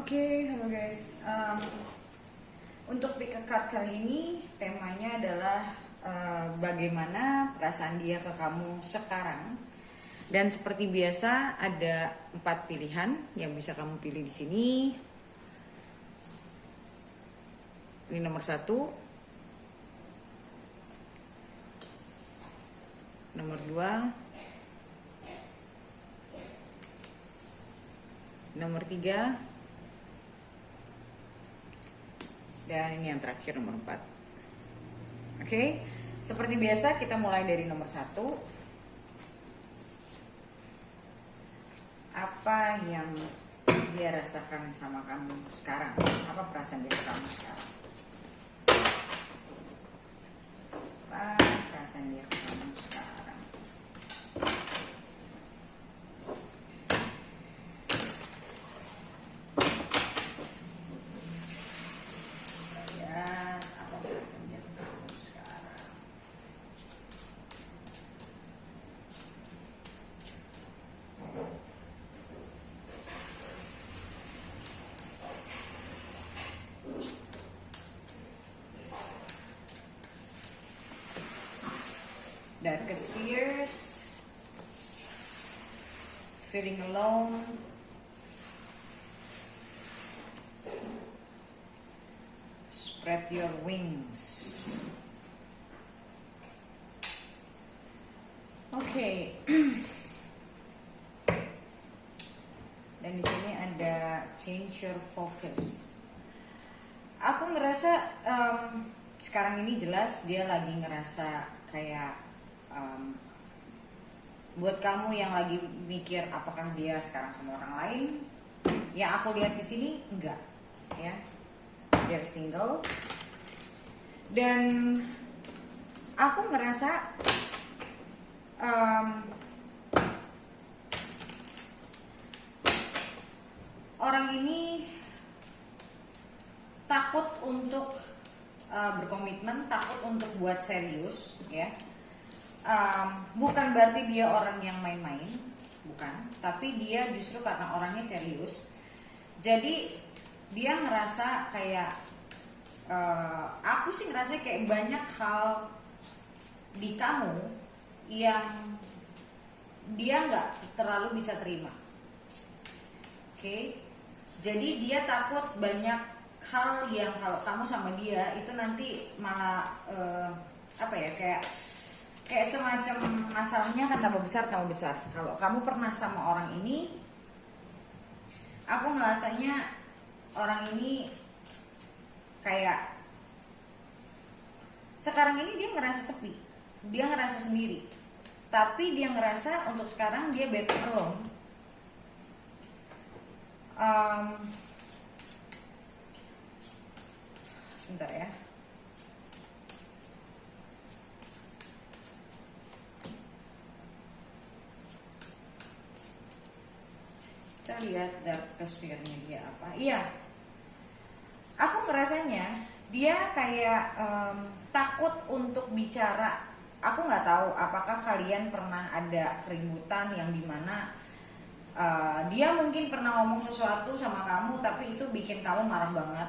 Oke, halo guys. Untuk pick a card kali ini temanya adalah bagaimana perasaan dia ke kamu sekarang. Dan seperti biasa ada 4 pilihan yang bisa kamu pilih di sini. Ini nomor 1, nomor 2, nomor 3, dan ini yang terakhir nomor 4. Oke, seperti biasa kita mulai dari nomor 1. Apa yang dia rasakan sama kamu sekarang? Apa perasaan dia ke kamu sekarang? Apa perasaan dia ke kamu sekarang? Darkest fears, feeling alone, spread your wings. Oke. Dan di sini ada change your focus. Aku ngerasa sekarang ini jelas dia lagi ngerasa kayak buat kamu yang lagi mikir apakah dia sekarang sama orang lain, yang aku lihat di sini enggak, ya, dia single. Dan aku ngerasa orang ini takut untuk berkomitmen, takut untuk buat serius, ya. Bukan berarti dia orang yang main-main, bukan, tapi dia justru karena orangnya serius. Jadi dia ngerasa kayak aku sih ngerasa kayak banyak hal di kamu yang dia nggak terlalu bisa terima. Oke, jadi dia takut banyak hal yang kalau kamu sama dia itu nanti malah kayak semacam masalahnya kan tambah besar. Kalau kamu pernah sama orang ini, aku ngerasanya orang ini kayak sekarang ini dia ngerasa sepi, dia ngerasa sendiri, tapi dia ngerasa untuk sekarang dia better alone. Sebentar ya. Kita lihat darkest fear-nya dia apa. Iya, aku ngerasanya dia kayak takut untuk bicara. Aku nggak tahu apakah kalian pernah ada keributan yang dimana dia mungkin pernah ngomong sesuatu sama kamu, tapi itu bikin kamu marah banget.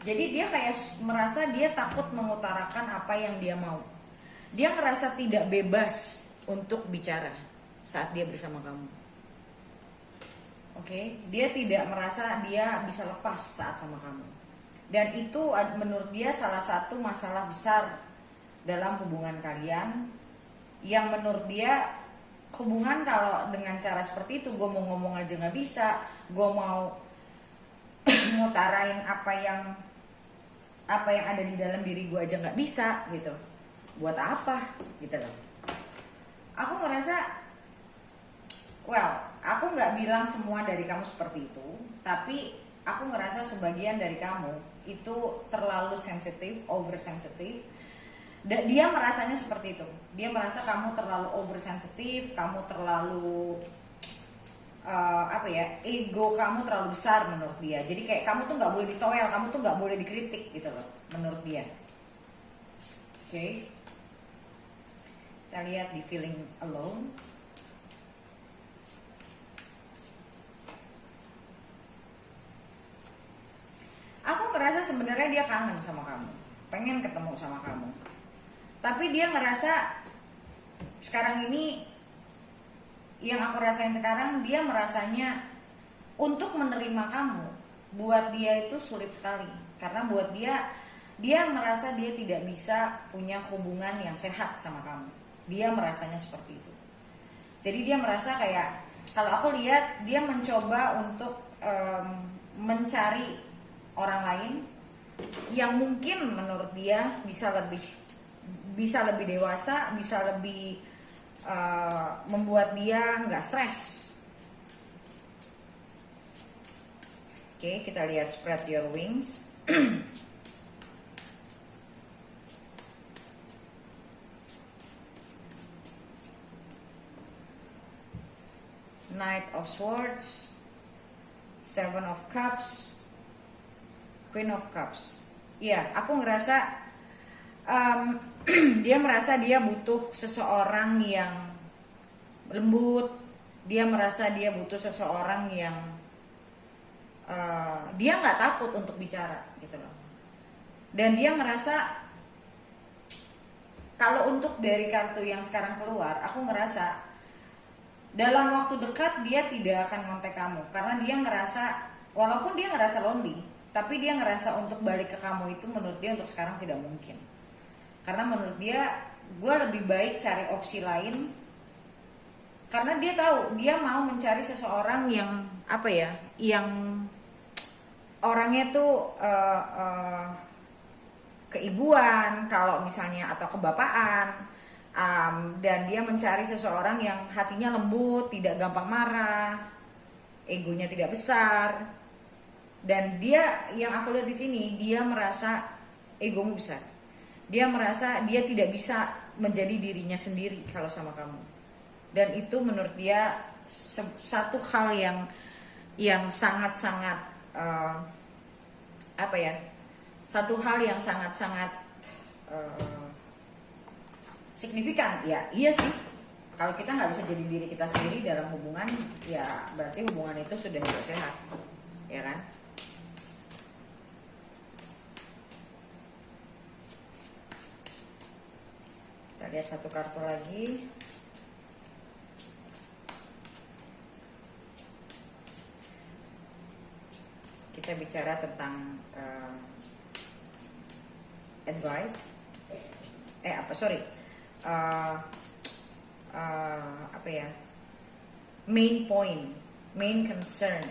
Jadi dia kayak merasa dia takut mengutarakan apa yang dia mau. Dia ngerasa tidak bebas untuk bicara saat dia bersama kamu. Oke, dia tidak merasa dia bisa lepas saat sama kamu. Dan itu menurut dia salah satu masalah besar dalam hubungan kalian. Yang menurut dia hubungan kalau dengan cara seperti itu, gue mau ngomong aja gak bisa, gue mau ngutarain apa yang ada di dalam diri gue aja gak bisa gitu. Buat apa gitu loh. Aku ngerasa aku nggak bilang semua dari kamu seperti itu, tapi aku ngerasa sebagian dari kamu itu terlalu sensitif, oversensitif. Dan dia merasanya seperti itu. Dia merasa kamu terlalu oversensitif, kamu terlalu ego kamu terlalu besar menurut dia. Jadi kayak kamu tuh nggak boleh ditoel, kamu tuh nggak boleh dikritik gitu loh, menurut dia. Oke. Kita lihat di feeling alone. ngerasa sebenarnya dia kangen sama kamu, pengen ketemu sama kamu. Tapi dia ngerasa sekarang ini, yang aku rasain sekarang, dia merasanya untuk menerima kamu, buat dia itu sulit sekali. Karena buat dia merasa dia tidak bisa punya hubungan yang sehat sama kamu. Dia merasanya seperti itu. Jadi dia merasa kayak, kalau aku lihat dia mencoba untuk mencari orang lain yang mungkin menurut dia bisa lebih dewasa, bisa lebih membuat dia nggak stres. Oke, kita lihat spread your wings. Knight of Swords, Seven of Cups, Queen of Cups. Iya, aku ngerasa dia merasa dia butuh seseorang yang lembut. Dia merasa dia butuh seseorang yang dia nggak takut untuk bicara gitu loh. Dan dia ngerasa kalau untuk dari kartu yang sekarang keluar, aku ngerasa dalam waktu dekat dia tidak akan kontak kamu, karena dia ngerasa, walaupun dia ngerasa lonely, tapi dia ngerasa untuk balik ke kamu itu menurut dia untuk sekarang tidak mungkin. Karena menurut dia, gue lebih baik cari opsi lain. Karena dia tahu dia mau mencari seseorang yang apa ya, yang orangnya tuh keibuan kalau misalnya, atau kebapaan. Dan dia mencari seseorang yang hatinya lembut, tidak gampang marah, egonya tidak besar. Dan dia, yang aku lihat di sini, dia merasa egomu besar. Dia merasa dia tidak bisa menjadi dirinya sendiri kalau sama kamu. Dan itu menurut dia satu hal yang sangat-sangat apa ya? Satu hal yang sangat-sangat signifikan. Ya iya sih, kalau kita nggak bisa jadi diri kita sendiri dalam hubungan, ya berarti hubungan itu sudah tidak sehat, ya kan? Kita lihat satu kartu lagi. Kita bicara tentang advice. Apa ya, main point, main concern.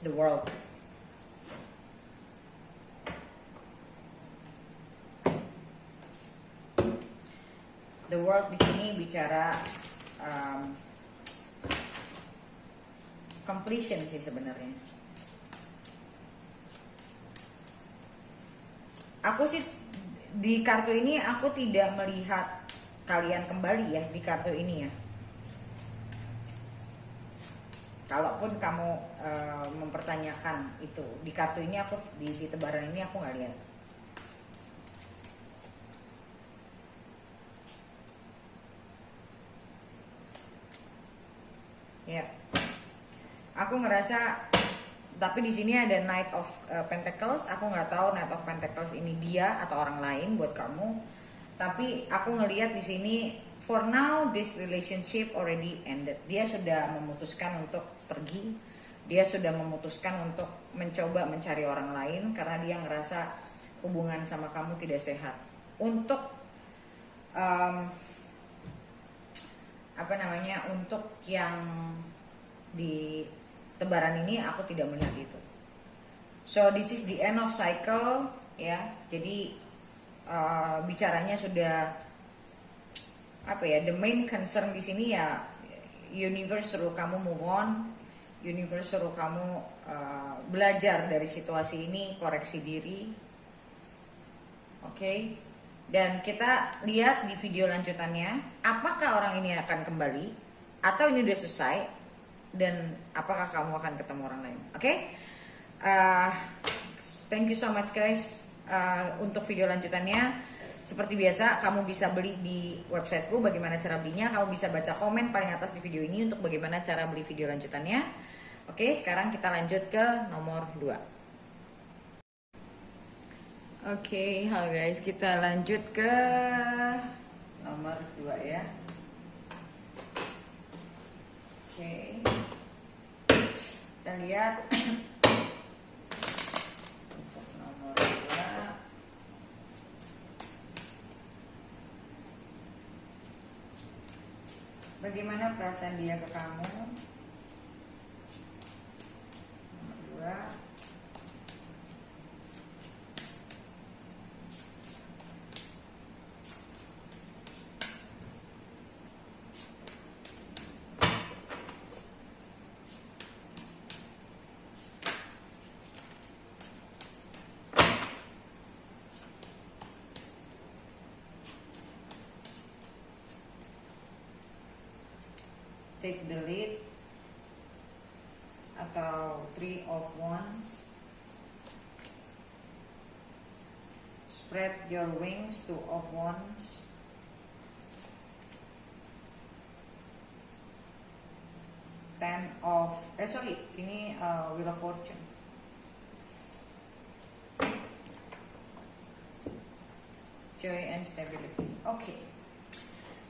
The world. The world di sini bicara completion sih sebenarnya. Aku sih di kartu ini aku tidak melihat kalian kembali ya di kartu ini ya. Kalaupun kamu mempertanyakan itu di kartu ini, aku di tebaran ini aku nggak lihat. Ya, aku ngerasa, tapi di sini ada Knight of Pentacles. Aku nggak tahu Knight of Pentacles ini dia atau orang lain buat kamu. Tapi aku ngelihat di sini, for now this relationship already ended. Dia sudah memutuskan untuk pergi. Dia sudah memutuskan untuk mencoba mencari orang lain karena dia ngerasa hubungan sama kamu tidak sehat. Untuk untuk yang di tebaran ini aku tidak melihat itu. So this is the end of cycle ya. Jadi bicaranya sudah the main concern di sini ya, universe suruh kamu move on, universe suruh kamu belajar dari situasi ini, koreksi diri. Oke. Dan kita lihat di video lanjutannya, apakah orang ini akan kembali atau ini udah selesai, dan apakah kamu akan ketemu orang lain. Oke? Thank you so much guys untuk video lanjutannya. Seperti biasa, kamu bisa beli di websiteku. Bagaimana cara belinya? Kamu bisa baca komen paling atas di video ini untuk bagaimana cara beli video lanjutannya. Oke, sekarang kita lanjut ke nomor 2. Oke, halo guys, kita lanjut ke nomor 2 ya. Oke, kita lihat untuk nomor 2. Bagaimana perasaan dia ke kamu? Nomor 2. Take the lead atau 3 of Wands, spread your wings, 2 of Wands, ini Wheel of Fortune. Joy and stability. Oke.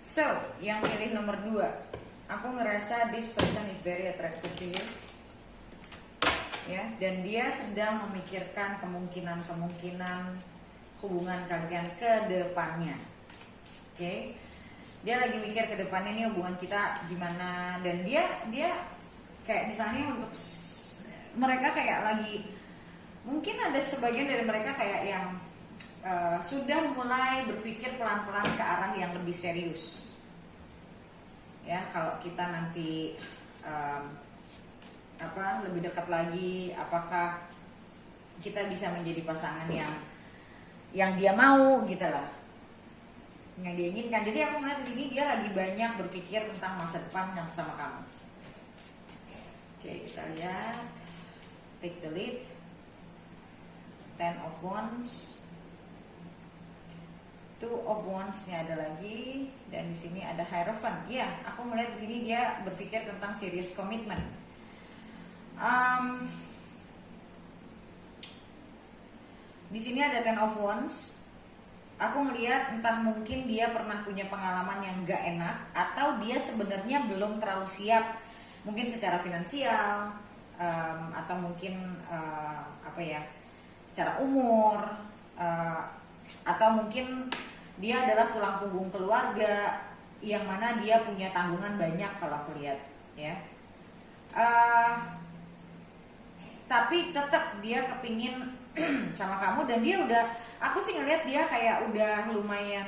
So, yang pilih nomor 2. Aku ngerasa this person is very attractive to you. Ya, dan dia sedang memikirkan kemungkinan hubungan kalian ke depannya. Oke. Dia lagi mikir ke depannya nih hubungan kita gimana, dan dia kayak misalnya untuk mereka kayak lagi, mungkin ada sebagian dari mereka kayak yang sudah mulai berpikir pelan-pelan ke arah yang lebih serius. Ya, kalau kita nanti lebih dekat lagi, apakah kita bisa menjadi pasangan yang dia mau gitu lah, yang dia inginkan. Jadi aku melihat di sini dia lagi banyak berpikir tentang masa depan yang sama kamu. Oke, kita lihat take the lead, 10 of Wands, 2 of Wands-nya ada lagi, dan di sini ada Hierophant. Iya, aku melihat di sini dia berpikir tentang serious commitment. Di sini ada 10 of Wands. Aku melihat entah mungkin dia pernah punya pengalaman yang gak enak, atau dia sebenarnya belum terlalu siap, mungkin secara finansial, atau mungkin secara umur, atau mungkin dia adalah tulang punggung keluarga yang mana dia punya tanggungan banyak kalau aku lihat ya. Tapi tetap dia kepingin sama kamu, dan dia udah, aku sih ngeliat dia kayak udah lumayan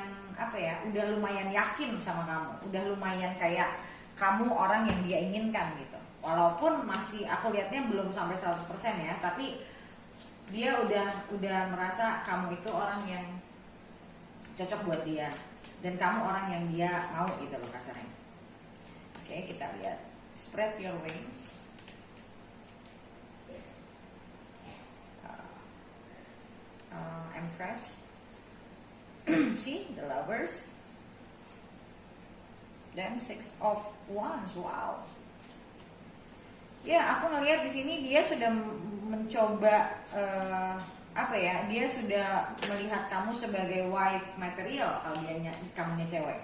udah lumayan yakin sama kamu, udah lumayan kayak kamu orang yang dia inginkan gitu. Walaupun masih aku lihatnya belum sampai 100% ya, tapi dia udah merasa kamu itu orang yang cocok buat dia, dan kamu orang yang dia mau gitu loh kasarnya. Oke, kita lihat spread your wings, Empress, see the Lovers, dan 6 of Wands. Wow. Ya, aku ngelihat di sini dia sudah mencoba dia sudah melihat kamu sebagai wife material kalau kamunya cewek.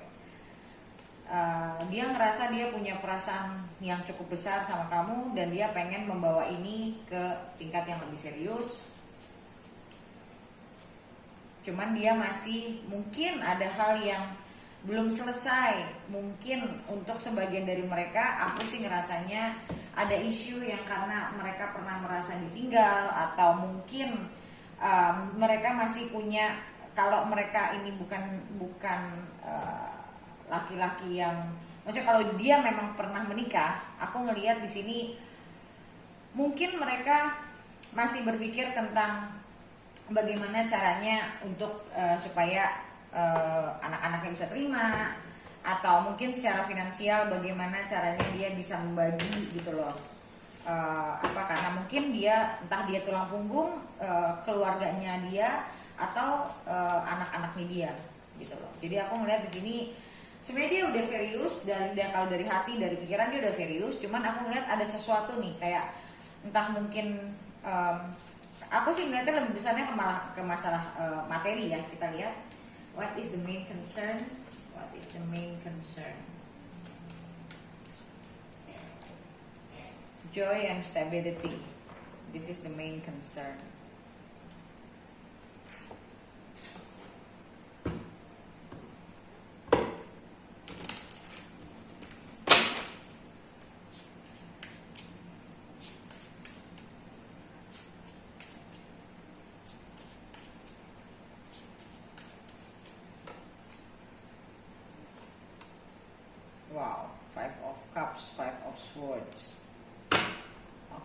Dia ngerasa dia punya perasaan yang cukup besar sama kamu, dan dia pengen membawa ini ke tingkat yang lebih serius. Cuman dia masih, mungkin ada hal yang belum selesai. Mungkin untuk sebagian dari mereka, aku sih ngerasanya ada isu yang karena mereka pernah merasa ditinggal, atau mungkin mereka masih punya, kalau mereka ini bukan laki-laki yang, maksudnya kalau dia memang pernah menikah, aku ngelihat di sini mungkin mereka masih berpikir tentang bagaimana caranya untuk supaya anak-anaknya bisa terima, atau mungkin secara finansial bagaimana caranya dia bisa membagi gitu loh. Karena mungkin dia, entah dia tulang punggung keluarganya dia, atau anak-anaknya dia gitu loh. Jadi aku ngeliat di sini sebenarnya dia udah serius, dan kalau dari hati, dari pikiran dia udah serius. Cuman aku ngeliat ada sesuatu nih, kayak entah mungkin aku sih ngeliatnya lebih besarnya ke masalah materi ya. Kita lihat what is the main concern, what is the main concern. Joy and stability, this is the main concern. Wow, Five of Cups, Five of Swords.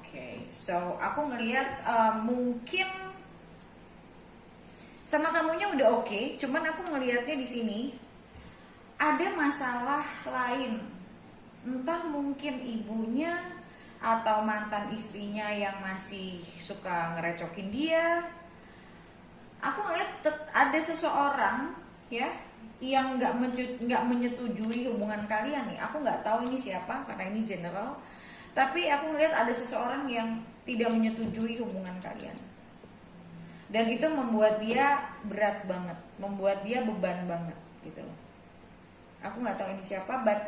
Oke, so aku ngelihat mungkin sama kamunya udah oke, cuman aku ngelihatnya di sini ada masalah lain. Entah mungkin ibunya atau mantan istrinya yang masih suka ngerecokin dia. Aku ngeliat ada seseorang ya yang nggak menyetujui hubungan kalian nih. Aku nggak tahu ini siapa karena ini general, tapi aku ngeliat ada seseorang yang tidak menyetujui hubungan kalian, dan itu membuat dia berat banget, membuat dia beban banget gitu loh. Aku nggak tahu ini siapa, but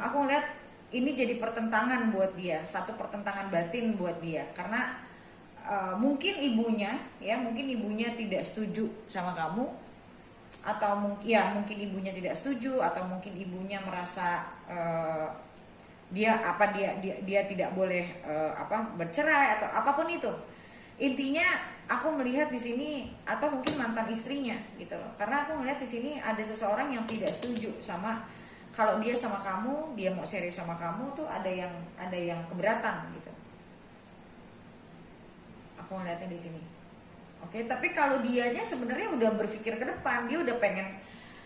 aku ngeliat ini jadi pertentangan buat dia, satu pertentangan batin buat dia, karena mungkin ibunya tidak setuju sama kamu, atau mungkin ibunya tidak setuju, atau mungkin ibunya merasa dia tidak boleh bercerai atau apapun itu. Intinya aku melihat di sini, atau mungkin mantan istrinya gitu loh, karena aku melihat di sini ada seseorang yang tidak setuju sama kalau dia sama kamu, dia mau serius sama kamu tuh ada yang keberatan gitu. Aku ngeliatnya di sini. Oke, tapi kalau dianya sebenarnya udah berpikir ke depan, dia udah pengen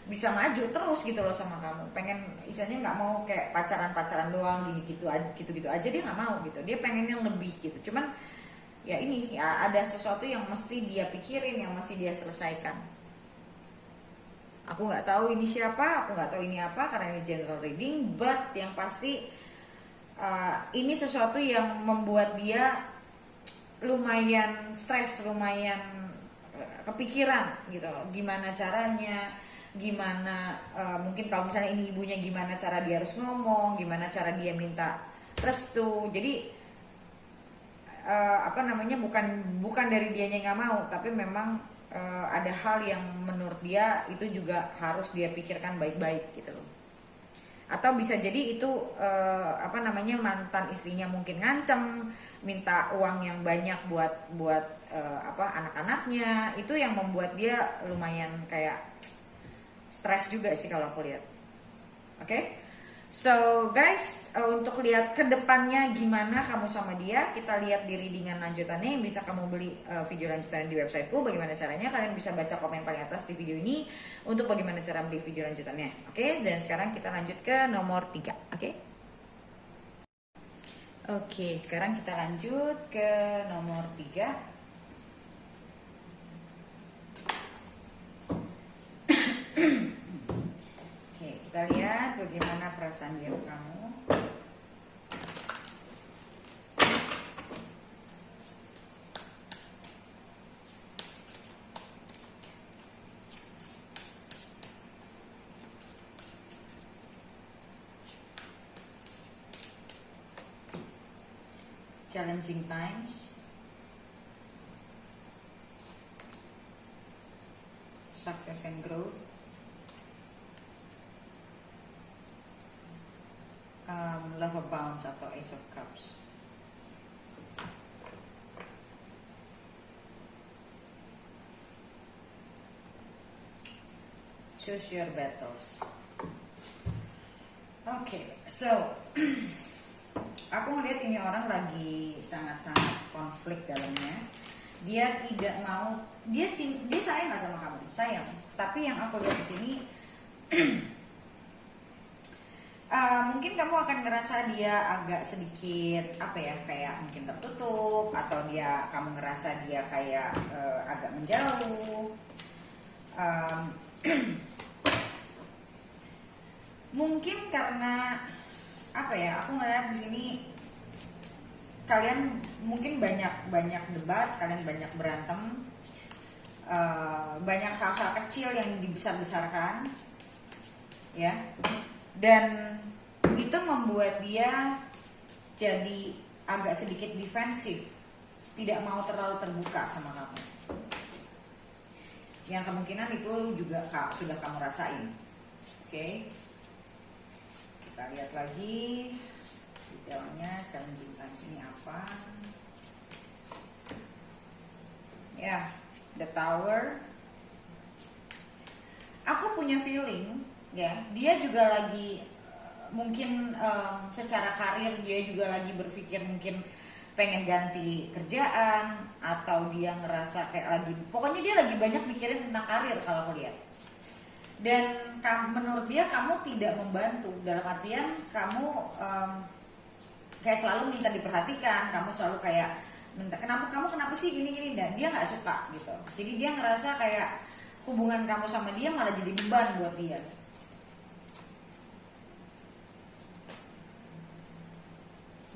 bisa maju terus gitu loh sama kamu. Pengen istilahnya nggak mau kayak pacaran doang gitu aja, dia nggak mau gitu. Dia pengen yang lebih gitu. Cuman ya ini ya ada sesuatu yang mesti dia pikirin, yang mesti dia selesaikan. Aku nggak tahu ini siapa, aku nggak tahu ini apa karena ini general reading, but yang pasti ini sesuatu yang membuat dia lumayan stres, lumayan kepikiran gitu loh. Gimana caranya, gimana mungkin kalau misalnya ini ibunya, gimana cara dia harus ngomong, gimana cara dia minta restu. Jadi bukan dari dianya nggak mau, tapi memang ada hal yang menurut dia itu juga harus dia pikirkan baik-baik gitu loh. Atau bisa jadi itu mantan istrinya mungkin ngancem minta uang yang banyak buat anak-anaknya. Itu yang membuat dia lumayan kayak stres juga sih kalau aku lihat. Oke? So guys, untuk lihat ke depannya gimana kamu sama dia, kita lihat di readingan lanjutannya yang bisa kamu beli video lanjutannya di websiteku. Bagaimana caranya? Kalian bisa baca komen paling atas di video ini untuk bagaimana cara beli video lanjutannya. Oke, dan sekarang kita lanjut ke nomor 3. Oke, sekarang kita lanjut ke nomor 3. Oke, kita lihat bagaimana perasaan dia ke kamu. Challenging times, success and growth, love abounds atau Ace of Cups. Choose your battles. Okay, so aku ngeliat ini orang lagi sangat-sangat konflik dalamnya. Dia tidak mau, dia sayang nggak sama kamu, sayang. Tapi yang aku lihat di sini, mungkin kamu akan ngerasa dia agak sedikit kayak mungkin tertutup, atau kamu ngerasa dia kayak agak menjauh. Mungkin karena apa ya, aku ngeliat di sini kalian mungkin banyak debat, kalian banyak berantem, banyak hal-hal kecil yang dibesar-besarkan, ya, dan itu membuat dia jadi agak sedikit defensif, tidak mau terlalu terbuka sama kamu. Yang kemungkinan itu juga sudah kamu rasain. Oke. Kita lihat lagi detailnya, challenging times ini apa. Ya, the Tower. Aku punya feeling, ya, dia juga lagi mungkin secara karir dia juga lagi berpikir mungkin pengen ganti kerjaan, atau dia ngerasa kayak lagi, pokoknya dia lagi banyak mikirin tentang karir kalau aku lihat. Dan menurut dia kamu tidak membantu, dalam artian kamu kayak selalu minta diperhatikan, kamu selalu kayak minta kenapa sih gini, dan dia nggak suka gitu. Jadi dia ngerasa kayak hubungan kamu sama dia malah jadi beban buat dia.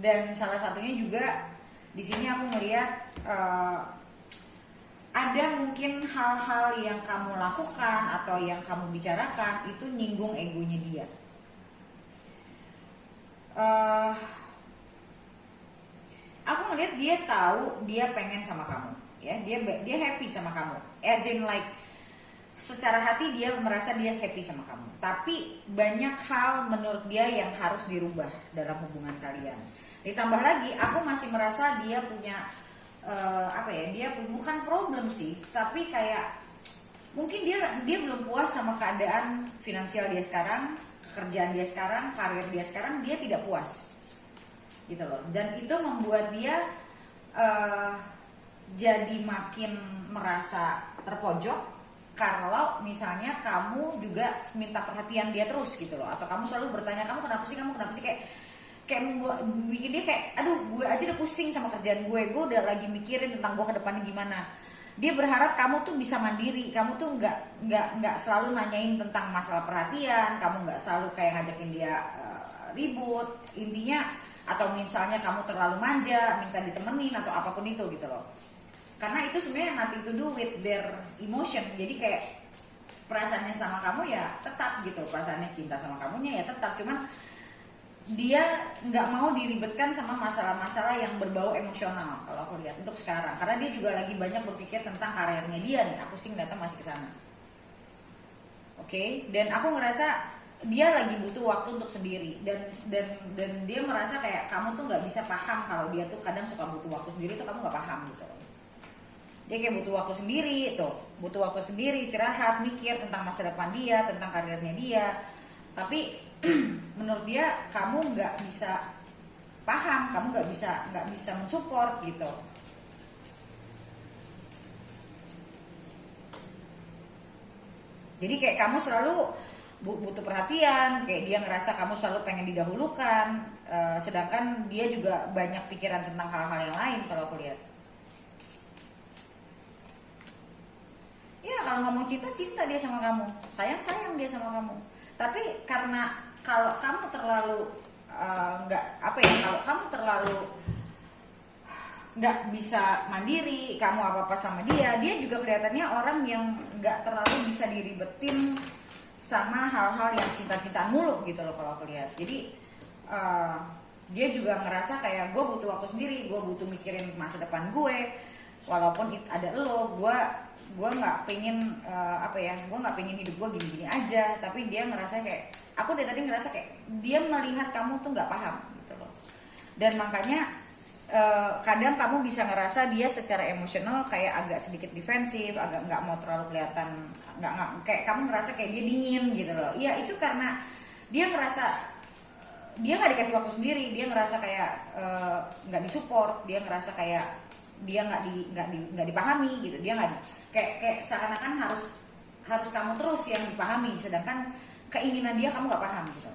Dan salah satunya juga di sini aku melihat ada mungkin hal-hal yang kamu lakukan atau yang kamu bicarakan itu nyinggung egonya dia. Aku ngelihat dia tahu dia pengen sama kamu, ya, dia happy sama kamu, as in like secara hati dia merasa dia happy sama kamu. Tapi banyak hal menurut dia yang harus dirubah dalam hubungan kalian. Ditambah lagi, aku masih merasa dia punya dia bukan problem sih, tapi kayak mungkin dia belum puas sama keadaan finansial dia sekarang, kerjaan dia sekarang, karir dia sekarang, dia tidak puas gitu loh. Dan itu membuat dia jadi makin merasa terpojok kalau misalnya kamu juga minta perhatian dia terus gitu loh, atau kamu selalu bertanya kamu kenapa sih kayak bikin dia kayak aduh gue aja udah pusing sama kerjaan gue udah lagi mikirin tentang gue ke depannya gimana. Dia berharap kamu tuh bisa mandiri, kamu tuh nggak selalu nanyain tentang masalah perhatian, kamu nggak selalu kayak ngajakin dia ribut intinya, atau misalnya kamu terlalu manja minta ditemenin atau apapun itu gitu loh. Karena itu sebenarnya nothing to do with their emotion. Jadi kayak perasaannya sama kamu ya tetap gitu, perasaannya cinta sama kamunya ya tetap, cuman dia nggak mau diribetkan sama masalah-masalah yang berbau emosional kalau aku lihat untuk sekarang, karena dia juga lagi banyak berpikir tentang karirnya dia nih. Aku sih ngeliatnya masih ke sana. Oke, dan aku ngerasa dia lagi butuh waktu untuk sendiri, dan dia merasa kayak kamu tuh nggak bisa paham kalau dia tuh kadang suka butuh waktu sendiri tuh, kamu nggak paham gitu. Dia kayak butuh waktu sendiri tuh, butuh waktu sendiri, istirahat, mikir tentang masa depan dia, tentang karirnya dia. Tapi menurut dia kamu nggak bisa paham, kamu nggak bisa mensupport gitu. Jadi kayak kamu selalu butuh perhatian, kayak dia ngerasa kamu selalu pengen didahulukan, sedangkan dia juga banyak pikiran tentang hal-hal yang lain kalau aku lihat. Ya kalau ngomong cinta dia sama kamu, sayang dia sama kamu. Tapi karena kalau kamu terlalu kalau kamu terlalu nggak bisa mandiri, kamu apa sama dia juga kelihatannya orang yang nggak terlalu bisa diribetin sama hal-hal yang cinta-cintaan mulu gitu loh kalau aku lihat. Jadi dia juga ngerasa kayak gue butuh waktu sendiri, gue butuh mikirin masa depan gue. Walaupun ada lo, gue nggak pengen gue nggak pengen hidup gue gini-gini aja. Tapi dia ngerasa kayak, aku dari tadi ngerasa kayak dia melihat kamu tuh nggak paham gitu loh. Dan makanya kadang kamu bisa ngerasa dia secara emosional kayak agak sedikit defensif, agak nggak mau terlalu kelihatan, nggak kayak kamu ngerasa kayak dia dingin gitu loh. Ya itu karena dia ngerasa dia nggak dikasih waktu sendiri, dia ngerasa kayak nggak disupport, dia ngerasa kayak dia nggak dipahami gitu. Dia nggak kayak seakan-akan harus kamu terus yang dipahami, sedangkan keinginan dia kamu nggak paham gitu.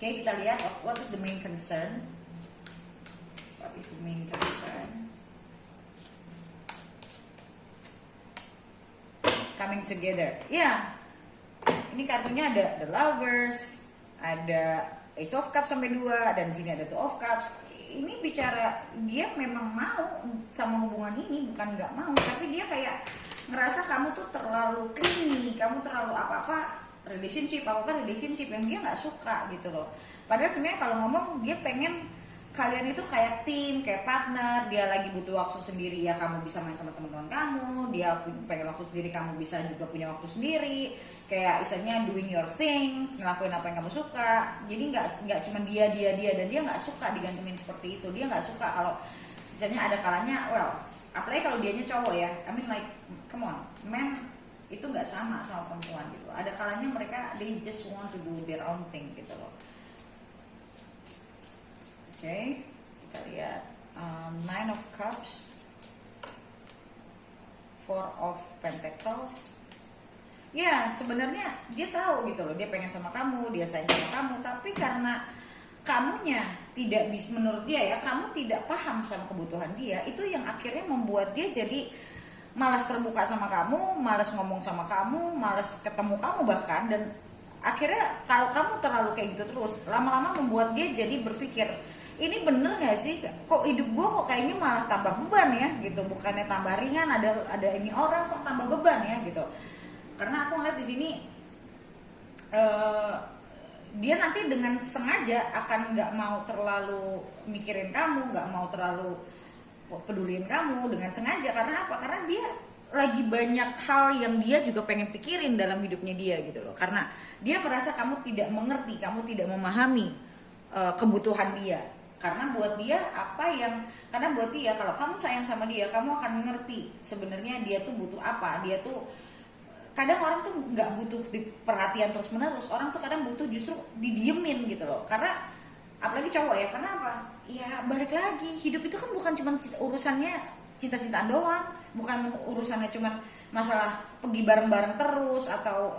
Oke, kita lihat what is the main concern. What is the main concern? Coming together. Ya, Ini kartunya ada The Lovers, ada Ace of Cups sampai 2, dan sini ada Two of Cups. Ini bicara dia memang mau sama hubungan ini, bukan nggak mau, tapi dia kayak ngerasa kamu tuh terlalu clingy, kamu terlalu apa-apa relationship yang dia nggak suka gitu loh. Padahal sebenarnya kalau ngomong dia pengen kalian itu kayak tim, kayak partner. Dia lagi butuh waktu sendiri, ya kamu bisa main sama teman-teman kamu. Dia pengen waktu sendiri, kamu bisa juga punya waktu sendiri. Kayak istilahnya doing your things, ngelakuin apa yang kamu suka. Jadi nggak cuma dia dan dia nggak suka digantungin seperti itu. Dia nggak suka kalau misalnya ada kalanya, well, apalagi kalau dianya cowok ya. I mean like, come on, men itu nggak sama perempuan gitu. Ada kalanya mereka they just want to do their own thing gitu loh. Oke, kita lihat Nine of Cups, Four of Pentacles. Ya, sebenarnya dia tahu gitu loh, dia pengen sama kamu, dia sayang sama kamu, tapi karena kamunya tidak bisa, menurut dia ya, kamu tidak paham sama kebutuhan dia, itu yang akhirnya membuat dia jadi malas terbuka sama kamu, malas ngomong sama kamu, malas ketemu kamu bahkan. Dan akhirnya kalau kamu terlalu kayak gitu terus, lama-lama membuat dia jadi berpikir, ini bener nggak sih, kok hidup gue kok kayaknya malah tambah beban ya gitu, bukannya tambah ringan, ada ini orang kok tambah beban ya gitu. Karena aku ngeliat di sini dia nanti dengan sengaja akan nggak mau terlalu mikirin kamu, nggak mau terlalu peduliin kamu dengan sengaja. Karena apa? Karena dia lagi banyak hal yang dia juga pengen pikirin dalam hidupnya dia gitu loh. Karena dia merasa kamu tidak mengerti, kamu tidak memahami kebutuhan dia. Karena buat dia kalau kamu sayang sama dia, kamu akan mengerti sebenarnya dia tuh butuh apa. Dia tuh kadang orang tuh nggak butuh perhatian terus menerus, orang tuh kadang butuh justru didiemin gitu loh. Karena apalagi cowok ya, karena apa? Ya balik lagi, hidup itu kan bukan cuma urusannya cinta-cintaan doang, bukan urusannya cuma masalah pergi bareng-bareng terus atau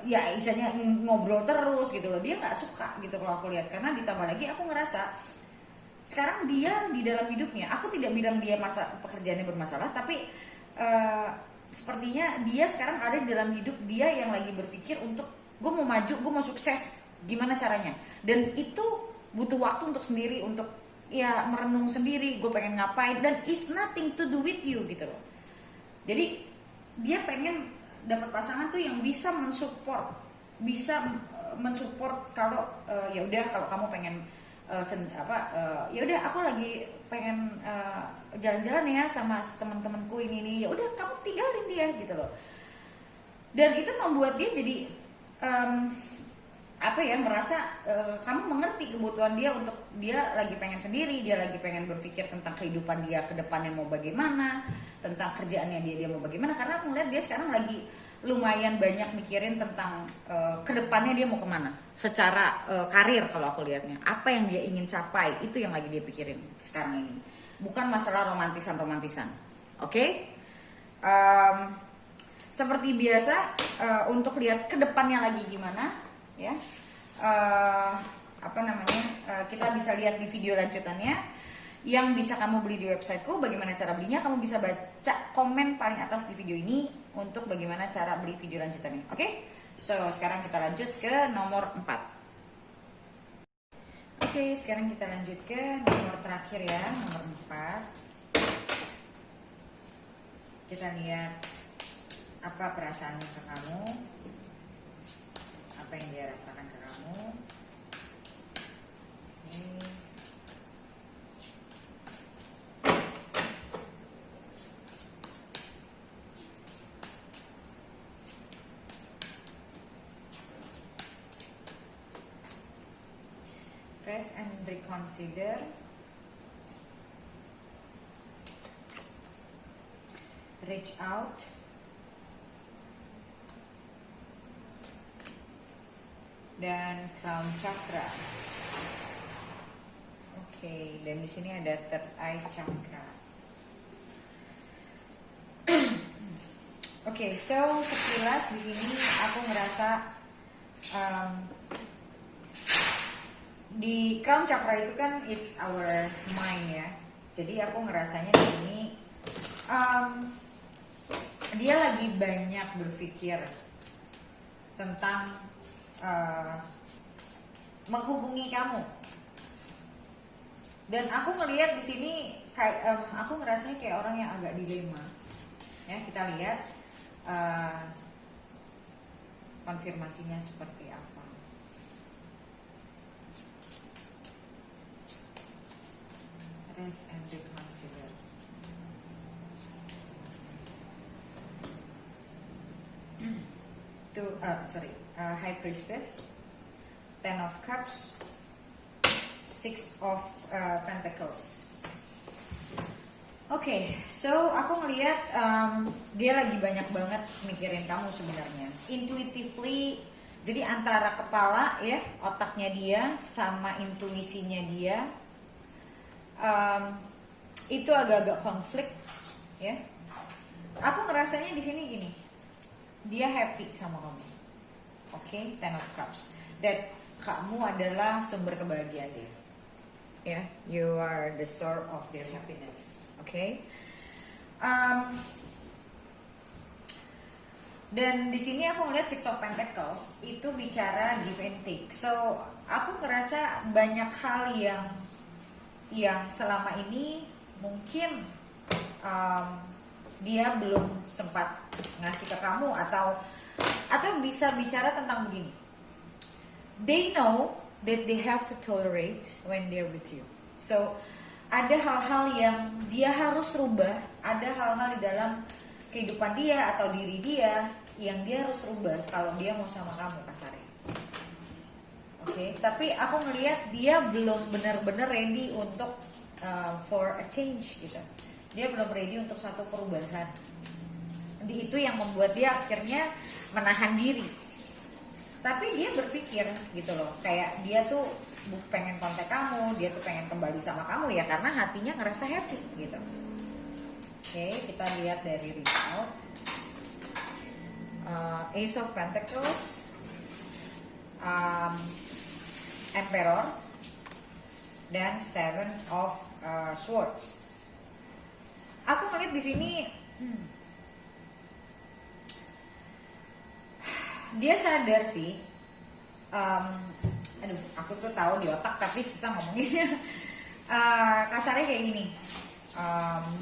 ya istilahnya ngobrol terus gitu loh. Dia nggak suka gitu kalau aku lihat. Karena ditambah lagi aku ngerasa sekarang dia di dalam hidupnya, aku tidak bilang dia pekerjaannya bermasalah, tapi sepertinya dia sekarang ada di dalam hidup dia yang lagi berpikir untuk gue mau maju, gue mau sukses, gimana caranya. Dan itu butuh waktu untuk sendiri, untuk ya merenung sendiri, gue pengen ngapain, dan it's nothing to do with you gitu loh. Jadi dia pengen dapat pasangan tuh yang bisa mensupport kalau ya udah, kalau kamu pengen ya udah aku lagi pengen jalan-jalan ya sama teman-temanku ini ya udah kamu tinggalin dia gitu loh. Dan itu membuat dia jadi merasa kamu mengerti kebutuhan dia, untuk dia lagi pengen sendiri, dia lagi pengen berpikir tentang kehidupan dia ke depannya mau bagaimana, tentang kerjaannya dia mau bagaimana. Karena aku ngeliat dia sekarang lagi lumayan banyak mikirin tentang kedepannya dia mau kemana secara karir. Kalau aku lihatnya apa yang dia ingin capai, itu yang lagi dia pikirin sekarang ini, bukan masalah romantisan. Oke? Seperti biasa, untuk lihat kedepannya lagi gimana ya, kita bisa lihat di video lanjutannya yang bisa kamu beli di websiteku. Bagaimana cara belinya, kamu bisa baca komen paling atas di video ini untuk bagaimana cara beli video lanjutannya. Oke? So, sekarang kita lanjut ke nomor 4. Oke, sekarang kita lanjut ke nomor terakhir ya, nomor 4. Kita lihat apa perasaannya ke kamu, apa yang dia rasakan ke kamu. Rest and reconsider. Reach out. Dan crown chakra. Oke, dan di sini ada third eye chakra. Oke, so sekilas di sini aku ngerasa di crown chakra itu kan it's our mind ya. Jadi aku ngerasanya di sini dia lagi banyak berpikir tentang menghubungi kamu. Dan aku ngelihat di sini kayak aku ngerasanya kayak orang yang agak dilema. Ya, kita lihat konfirmasinya seperti apa. Rest and reconsider. High Priestess, Ten of Cups, Six of Pentacles. Oke, so aku ngelihat dia lagi banyak banget mikirin kamu sebenarnya. Intuitively, jadi antara kepala ya, otaknya dia sama intuisinya dia itu agak-agak konflik ya. Aku ngerasanya di sini gini, dia happy sama kamu. Oke, Ten of Cups. That kamu adalah sumber kebahagiaan dia. Ya, you are the source of their happiness. Oke. Dan di sini aku ngeliat Six of Pentacles itu bicara give and take. So aku ngerasa banyak hal yang selama ini mungkin dia belum sempat ngasih ke kamu atau bisa bicara tentang begini. They know that they have to tolerate when they're with you. So ada hal-hal yang dia harus rubah, ada hal-hal di dalam kehidupan dia atau diri dia yang dia harus rubah kalau dia mau sama kamu kasarnya. Oke, tapi aku ngelihat dia belum benar-benar ready untuk for a change gitu. Dia belum ready untuk satu perubahan. Itu yang membuat dia akhirnya menahan diri. Tapi dia berpikir gitu loh, kayak dia tuh pengen kontak kamu, dia tuh pengen kembali sama kamu ya karena hatinya ngerasa happy gitu. Oke, kita lihat dari result. Ace of Pentacles, Emperor, dan Seven of Swords. Aku ngeliat di sini dia sadar sih. Aduh, aku tuh tahu di otak tapi susah ngomonginnya. Kasarnya kayak gini.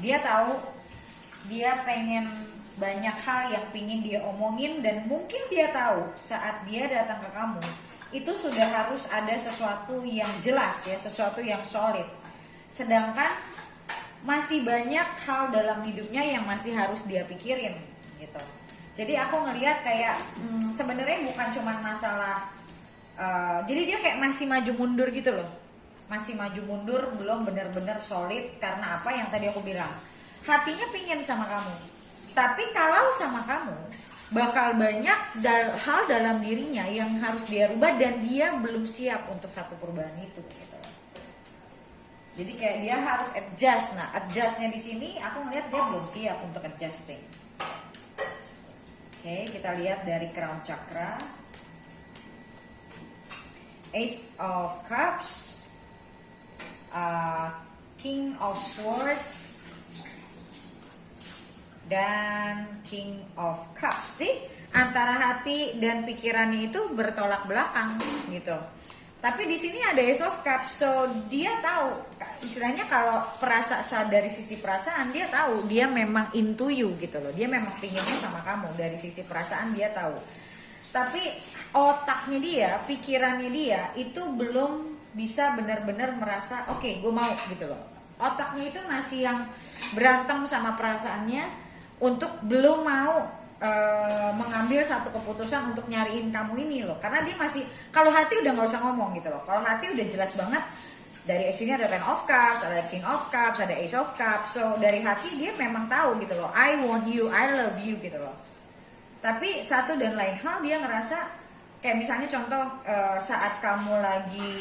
Dia tahu dia pengen banyak hal yang pingin dia omongin dan mungkin dia tahu saat dia datang ke kamu itu sudah harus ada sesuatu yang jelas ya, sesuatu yang solid. Sedangkan masih banyak hal dalam hidupnya yang masih harus dia pikirin gitu. Jadi aku ngelihat kayak sebenarnya bukan cuma masalah jadi dia kayak masih maju mundur gitu loh. Masih maju mundur, belum benar-benar solid karena apa yang tadi aku bilang. Hatinya pingin sama kamu. Tapi kalau sama kamu bakal banyak hal dalam dirinya yang harus dia rubah dan dia belum siap untuk satu perubahan itu gitu. Jadi kayak dia harus adjust. Nah, adjustnya di sini aku ngelihat dia belum siap untuk adjusting. Oke, kita lihat dari crown chakra. Ace of Cups, King of Swords, dan King of Cups. Sih, antara hati dan pikirannya itu bertolak belakang gitu. Tapi di sini ada Ace of Cups, so dia tahu, istilahnya kalau dari sisi perasaan dia tahu dia memang into you gitu loh. Dia memang pinginnya sama kamu, dari sisi perasaan dia tahu. Tapi otaknya dia, pikirannya dia itu belum bisa benar-benar merasa oke, gue mau gitu loh. Otaknya itu masih yang berantem sama perasaannya untuk belum mau mengambil satu keputusan untuk nyariin kamu ini loh. Karena dia masih, kalau hati udah nggak usah ngomong gitu loh. Kalau hati udah jelas banget. Dari sini ada Ten of Cups, ada King of Cups, ada Ace of Cups. So dari hati dia memang tahu gitu loh. I want you, I love you gitu loh. Tapi satu dan lain hal dia ngerasa kayak misalnya contoh saat kamu lagi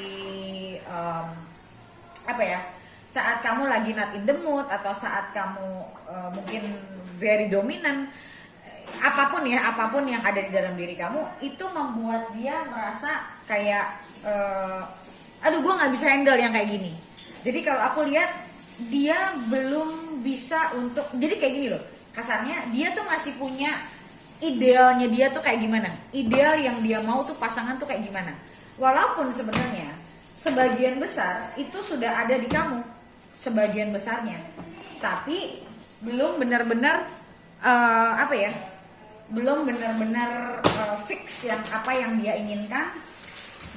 saat kamu lagi not in the mood atau saat kamu mungkin very dominant, apapun yang ada di dalam diri kamu itu membuat dia merasa kayak aduh gue nggak bisa handle yang kayak gini. Jadi kalau aku lihat dia belum bisa untuk, jadi kayak gini loh kasarnya, dia tuh masih punya idealnya dia tuh kayak gimana, ideal yang dia mau tuh pasangan tuh kayak gimana. Walaupun sebenarnya sebagian besar itu sudah ada di kamu, sebagian besarnya, tapi belum benar-benar apa ya, belum benar-benar fix yang apa yang dia inginkan,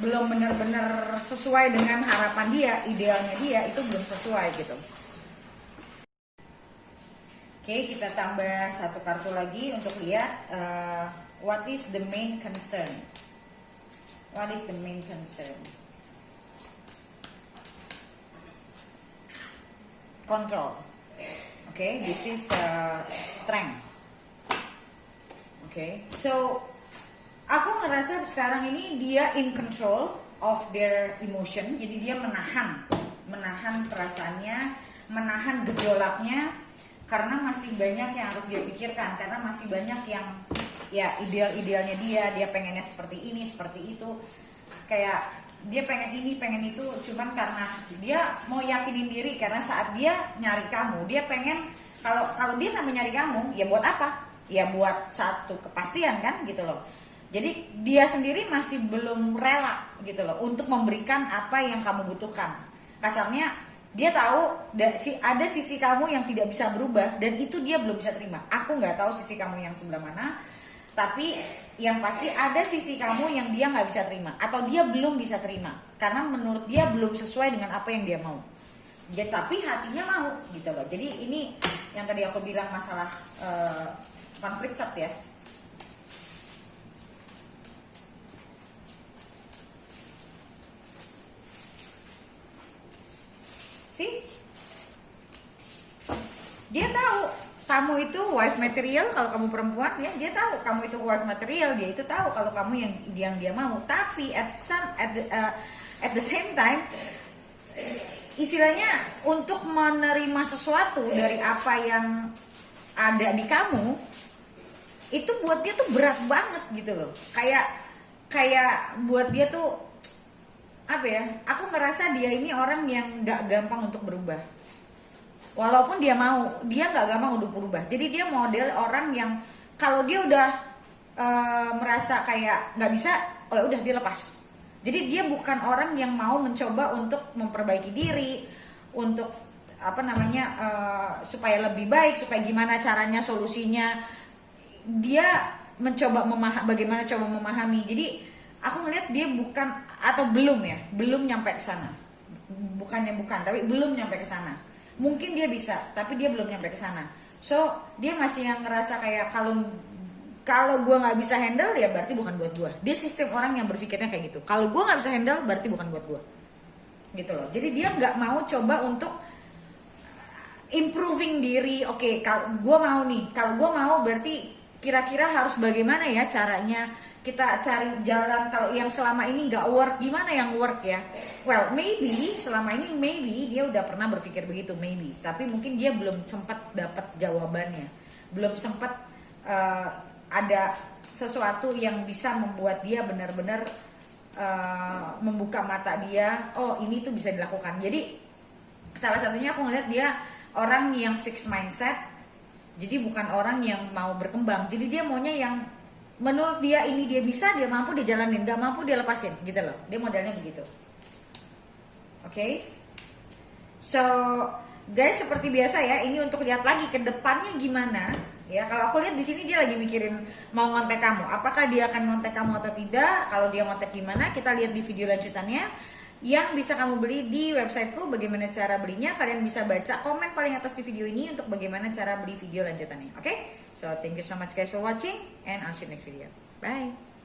belum benar-benar sesuai dengan harapan dia, idealnya dia itu belum sesuai gitu. Oke, kita tambah satu kartu lagi untuk lihat what is the main concern. What is the main concern? Control. Okay, this is strength. Okay, so aku ngerasa sekarang ini dia in control of their emotion. Jadi dia menahan perasaannya, menahan gejolaknya. Karena masih banyak yang harus dia pikirkan, karena masih banyak yang ya idealnya dia pengennya seperti ini, seperti itu, kayak dia pengen ini, pengen itu, cuman karena dia mau yakinin diri, karena saat dia nyari kamu, dia pengen kalau dia sampai nyari kamu, ya buat apa? Ya buat satu kepastian kan gitu loh. Jadi dia sendiri masih belum rela gitu loh untuk memberikan apa yang kamu butuhkan. Kasarnya dia tahu ada sisi kamu yang tidak bisa berubah dan itu dia belum bisa terima. Aku nggak tahu sisi kamu yang sebelah mana, tapi yang pasti ada sisi kamu yang dia nggak bisa terima atau dia belum bisa terima karena menurut dia belum sesuai dengan apa yang dia mau. Ya, tapi hatinya mau gitu loh. Jadi ini yang tadi aku bilang masalah conflicted ya. Dia tahu kamu itu wife material kalau kamu perempuan ya, dia tahu kamu itu wife material, dia itu tahu kalau kamu yang dia mau. Tapi at the same time istilahnya untuk menerima sesuatu dari apa yang ada di kamu itu buat dia tuh berat banget gitu loh. Kayak buat dia tuh apa ya? Aku ngerasa dia ini orang yang nggak gampang untuk berubah. Walaupun dia mau, dia nggak gampang untuk berubah. Jadi dia model orang yang kalau dia udah merasa kayak nggak bisa, oh udah dia lepas. Jadi dia bukan orang yang mau mencoba untuk memperbaiki diri, untuk apa namanya supaya lebih baik, supaya gimana caranya solusinya. Dia mencoba bagaimana coba memahami. Jadi aku ngeliat dia bukan atau belum nyampe ke sana. Bukannya bukan, tapi belum nyampe ke sana. Mungkin dia bisa, tapi dia belum nyampe ke sana. So dia masih yang ngerasa kayak kalau gue nggak bisa handle ya berarti bukan buat gue. Dia sistem orang yang berpikirnya kayak gitu. Kalau gue nggak bisa handle berarti bukan buat gue, gitu loh. Jadi dia nggak mau coba untuk improving diri. Oke, kalau gue mau nih, kalau gue mau berarti kira-kira harus bagaimana ya caranya kita cari jalan. Kalau yang selama ini nggak work, gimana yang work ya? Well, maybe selama ini dia udah pernah berpikir begitu, maybe. Tapi mungkin dia belum sempat dapat jawabannya, belum sempat ada sesuatu yang bisa membuat dia benar-benar membuka mata dia. Oh, ini tuh bisa dilakukan. Jadi salah satunya aku ngeliat dia orang yang fix mindset. Jadi bukan orang yang mau berkembang. Jadi dia maunya yang menurut dia ini dia bisa, dia mampu, dia jalanin, gak mampu dia lepasin gitu loh. Dia modelnya begitu. Oke. So guys, seperti biasa ya, ini untuk lihat lagi ke depannya gimana ya. Kalau aku lihat di sini dia lagi mikirin mau ngontek kamu, apakah dia akan ngontek kamu atau tidak. Kalau dia ngontek gimana, kita lihat di video lanjutannya yang bisa kamu beli di websiteku. Bagaimana cara belinya, kalian bisa baca komen paling atas di video ini untuk bagaimana cara beli video lanjutannya. Oke, so thank you so much guys for watching and I'll see you next video. Bye.